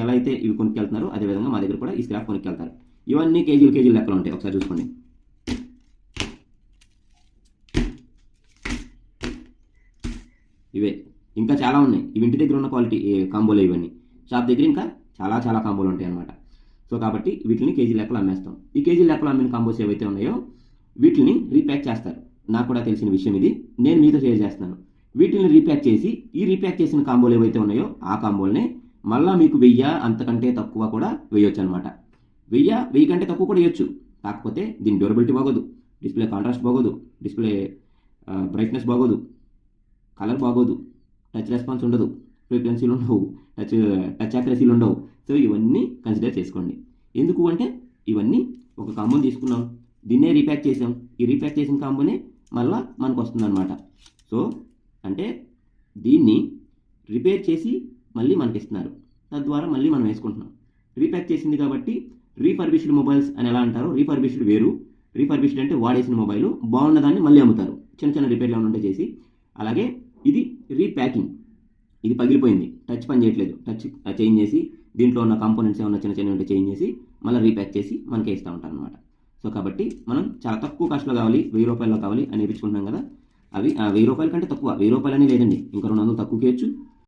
ఎలా అయితే ఇవి కొనుక్కెళ్తున్నారో అదేవిధంగా మా దగ్గర కూడా ఈ స్క్రాప్ కొనుక్కెళ్తారు. ఇవన్నీ కేజీలు లెక్కలు ఉంటాయి, ఒకసారి చూసుకోండి. ఇవే ఇంకా చాలా ఉన్నాయి. ఇవి ఇంటి దగ్గర ఉన్న క్వాలిటీ కాంబోలు ఇవన్నీ. షాప్ దగ్గర ఇంకా చాలా కాంబోలు ఉంటాయి అన్నమాట. సో కాబట్టి వీటిని కేజీ లెక్కలు అమ్మేస్తాం. ఈ కేజీ లెక్కలు అమ్మిన కాంబోస్ ఏవైతే ఉన్నాయో వీటిని రీప్యాక్ చేస్తారు. నాకు కూడా తెలిసిన విషయం ఇది, నేను మీతో షేర్ చేస్తున్నాను. వీటిని రీప్యాక్ చేసి ఈ రీప్యాక్ చేసిన కాంబోలు ఏవైతే ఉన్నాయో ఆ కాంబోల్ని మళ్ళీ మీకు 1000 అంతకంటే తక్కువ కూడా వేయొచ్చు అనమాట. 1000 కంటే తక్కువ కూడా వేయొచ్చు. కాకపోతే దీని డ్యూరబిలిటీ బాగోదు, డిస్ప్లే కాంట్రాస్ట్ బాగోదు, డిస్ప్లే బ్రైట్నెస్ బాగోదు, కలర్ బాగోదు, టచ్ రెస్పాన్స్ ఉండదు, ఫ్రీక్వెన్సీలు ఉండవు, టచ్ యాక్యురసీలు ఉండవు. సో ఇవన్నీ కన్సిడర్ చేసుకోండి. ఎందుకు అంటే ఇవన్నీ ఒక కాంబోని తీసుకున్నాం, దీన్నే రీప్యాక్ చేసాం, ఈ రీప్యాక్ చేసిన కాంబోనే మళ్ళీ మనకు వస్తుందన్నమాట. సో అంటే దీన్ని రిపేర్ చేసి మళ్ళీ మనకి ఇస్తున్నారు, తద్వారా మళ్ళీ మనం వేసుకుంటున్నాం. రీప్యాక్ చేసింది కాబట్టి రీఫర్బిష్డ్ మొబైల్స్ అని ఎలా అంటారో రీఫర్బిష్డ్ వేరు. రీఫర్బిష్డ్ అంటే వాడేసిన మొబైల్ బాగున్నదాన్ని మళ్ళీ అమ్ముతారు, చిన్న రిపేర్లు ఏమైనా ఉంటే చేసి. అలాగే ఇది రీప్యాకింగ్, ఇది పగిలిపోయింది, టచ్ పని చేయట్లేదు, టచ్ చేంజ్ చేసి దీంట్లో ఉన్న కాంపోనెంట్స్ ఏమైనా చిన్న ఉంటే చేంజ్ చేసి మళ్ళీ రీప్యాక్ చేసి మనకే ఇస్తూ ఉంటారు అనమాట. సో కాబట్టి మనం చాలా తక్కువ కాస్ట్లో కావాలి, 1000 రూపాయల్లో కావాలి అని వేయించుకుంటున్నాం కదా. అవి 1000 రూపాయల కంటే తక్కువ, 1000 రూపాయలని లేదండి, ఇంకా 200 తక్కువ చేయొచ్చు,